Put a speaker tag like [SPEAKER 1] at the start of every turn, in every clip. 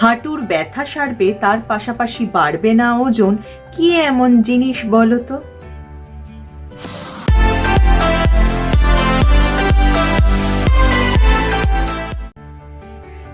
[SPEAKER 1] হাঁটুর ব্যথা সারবে, তার পাশাপাশি বাড়বে না ওজন। কি এমন জিনিস বলো তো?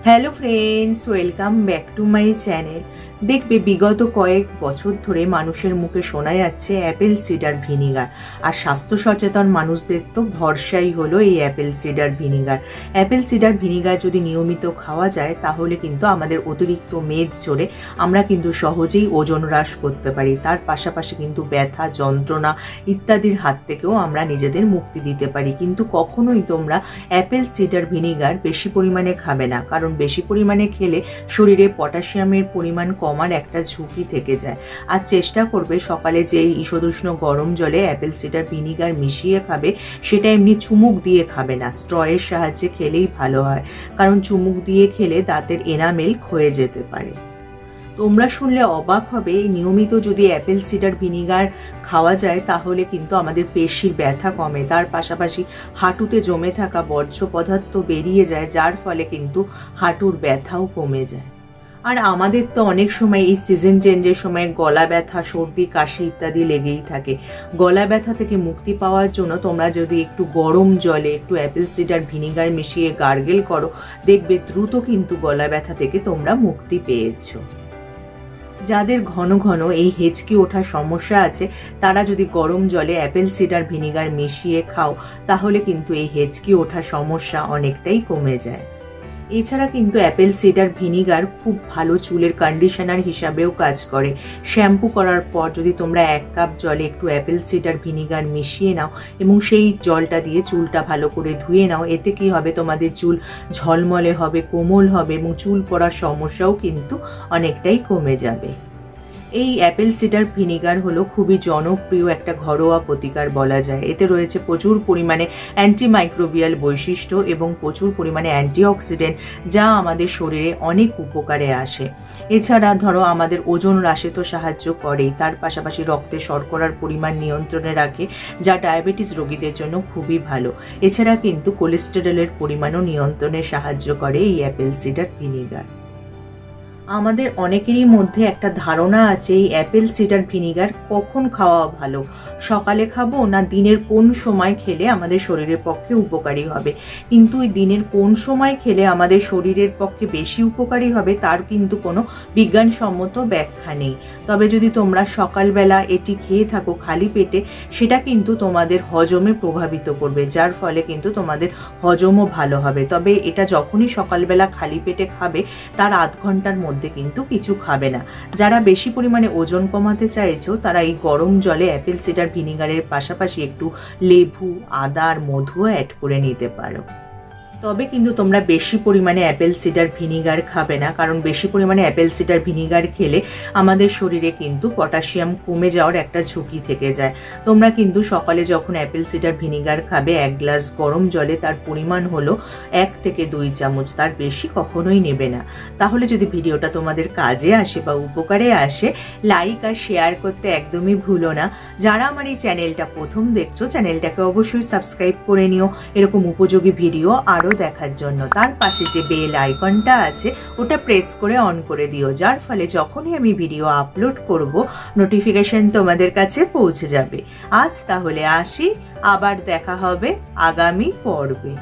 [SPEAKER 1] Hello friends, welcome back to my channel. দেখবে বিগত কয়েক বছর ধরে মানুষের মুখে শোনা যাচ্ছে অ্যাপেল সিডার ভিনিগার। আর স্বাস্থ্য সচেতন মানুষদের তো ভরসাই হলো এই Apple cedar vinegar. Apple cedar vinegar যদি নিয়মিত খাওয়া যায় তাহলে কিন্তু আমাদের অতিরিক্ত মেদ চড়ে আমরা কিন্তু সহজেই ওজন হ্রাস করতে পারি। তার পাশাপাশি কিন্তু ব্যথা, যন্ত্রণা ইত্যাদির হাত থেকেও আমরা নিজেদের মুক্তি দিতে পারি। কিন্তু কখনোই তোমরা অ্যাপেল সিডার ভিনিগার বেশি পরিমাণে খাবে না, কারণ বেশি পরিমাণে খেলে শরীরে পটাশিয়ামের পরিমাণ কমার একটা ঝুঁকি থেকে যায়। আর চেষ্টা করবে সকালে যে ঈষদুষ্ণ গরম জলে অ্যাপেল সিডার ভিনিগার মিশিয়ে খাবে, সেটা এমনি চুমুক দিয়ে খাবে না, স্ট্রয়ের সাহায্যে খেলেই ভালো হয়, কারণ চুমুক দিয়ে খেলে দাঁতের এনামেল ক্ষয়ে যেতে পারে। তোমরা শুনলে অবাক হবে, নিয়মিত যদি অ্যাপেল সিডার ভিনিগার খাওয়া যায় তাহলে কিন্তু আমাদের পেশির ব্যথা কমে, তার পাশাপাশি হাঁটুতে জমে থাকা বর্জ্য পদার্থ বেরিয়ে যায়, যার ফলে কিন্তু হাঁটুর ব্যথাও কমে যায়। আর আমাদের তো অনেক সময় এই সিজন চেঞ্জের সময় গলা ব্যথা, সর্দি, কাশি ইত্যাদি লেগেই থাকে। গলা ব্যথা থেকে মুক্তি পাওয়ার জন্য তোমরা যদি একটু গরম জলে একটু অ্যাপেল সিডার ভিনিগার মিশিয়ে গার্গেল করো, দেখবে দ্রুত কিন্তু গলা ব্যথা থেকে তোমরা মুক্তি পেয়েছো। যাদের ঘন ঘন এই হেঁচকি ওঠার সমস্যা আছে, তারা যদি গরম জলে অ্যাপেল সিডার ভিনিগার মিশিয়ে খাও তাহলে কিন্তু এই হেঁচকি ওঠার সমস্যা অনেকটাই কমে যায়। এছাড়া কিন্তু অ্যাপেল সিডার ভিনিগার খুব ভালো চুলের কন্ডিশনার হিসাবেও কাজ করে। শ্যাম্পু করার পর যদি তোমরা 1 কাপ জলে একটু অ্যাপেল সিডার ভিনিগার মিশিয়ে নাও এবং সেই জলটা দিয়ে চুলটা ভালো করে ধুয়ে নাও, এতে কি হবে, তোমাদের চুল ঝলমলে হবে, কোমল হবে এবং চুল পড়ার সমস্যাও কিন্তু অনেকটাই কমে যাবে। এই অ্যাপেল সিডার ভিনিগার হলো খুবই জনপ্রিয় একটা ঘরোয়া প্রতিকার বলা যায়। এতে রয়েছে প্রচুর পরিমাণে অ্যান্টিমাইক্রোবিয়াল বৈশিষ্ট্য এবং প্রচুর পরিমাণে অ্যান্টিঅক্সিডেন্ট, যা আমাদের শরীরে অনেক উপকারে আসে। এছাড়া ধরো আমাদের ওজন হ্রাসে তো সাহায্য করেই, তার পাশাপাশি রক্তে শর্করার পরিমাণ নিয়ন্ত্রণে রাখে, যা ডায়াবেটিস রোগীদের জন্য খুবই ভালো। এছাড়া কিন্তু কোলেস্টেরলের পরিমাণও নিয়ন্ত্রণে সাহায্য করে এই অ্যাপেল সিডার ভিনিগার। আমাদের অনেকেরই মধ্যে একটা ধারণা আছে এই অ্যাপেল সিডার ভিনিগার কখন খাওয়া ভালো, সকালে খাবো না দিনের কোন সময় খেলে আমাদের শরীরের পক্ষে উপকারী হবে। কিন্তু এই দিনের কোন সময় খেলে আমাদের শরীরের পক্ষে বেশি উপকারী হবে তার কিন্তু কোনো বিজ্ঞানসম্মত ব্যাখ্যা নেই। তবে যদি তোমরা সকালবেলা এটি খেয়ে থাকো খালি পেটে, সেটা কিন্তু তোমাদের হজমে প্রভাবিত করবে, যার ফলে কিন্তু তোমাদের হজমও ভালো হবে। তবে এটা যখনই সকালবেলা খালি পেটে খাবে তার আধ ঘন্টার মধ্যে কিন্তু কিছু খাবে না। যারা বেশি পরিমাণে ওজন কমাতে চাইছো তারা এই গরম জলে অ্যাপেল সিডার ভিনিগারের পাশাপাশি একটু লেবু, আদা আর মধুও অ্যাড করে নিতে পারো। তবে কিন্তু তোমরা বেশি পরিমাণে অ্যাপেল সিডার ভিনিগার খাবে না, কারণ বেশি পরিমাণে অ্যাপেল সিডার ভিনিগার খেলে আমাদের শরীরে কিন্তু পটাশিয়াম কমে যাওয়ার একটা ঝুঁকি থেকে যায়। তোমরা কিন্তু সকালে যখন অ্যাপেল সিডার ভিনিগার খাবে 1 গ্লাস গরম জলে তার পরিমাণ হলো 1 থেকে 2 চামচ, তার বেশি কখনোই নেবে না। তাহলে যদি ভিডিওটা তোমাদের কাজে আসে বা উপকারে আসে, লাইক আর শেয়ার করতে একদমই ভুলো না। যারা আমার এই চ্যানেলটা প্রথম দেখছো, চ্যানেলটাকে অবশ্যই সাবস্ক্রাইব করে নিও এরকম উপযোগী ভিডিও আরও দেখার জন্য। তার পাশে যে বেল আইকনটা আছে ওটা প্রেস করে অন করে দিও, যার ফলে যখনই আমি ভিডিও আপলোড করব নোটিফিকেশন তোমাদের কাছে পৌঁছে যাবে। আজ তাহলে আসি, আবার দেখা হবে আগামী পর্বে।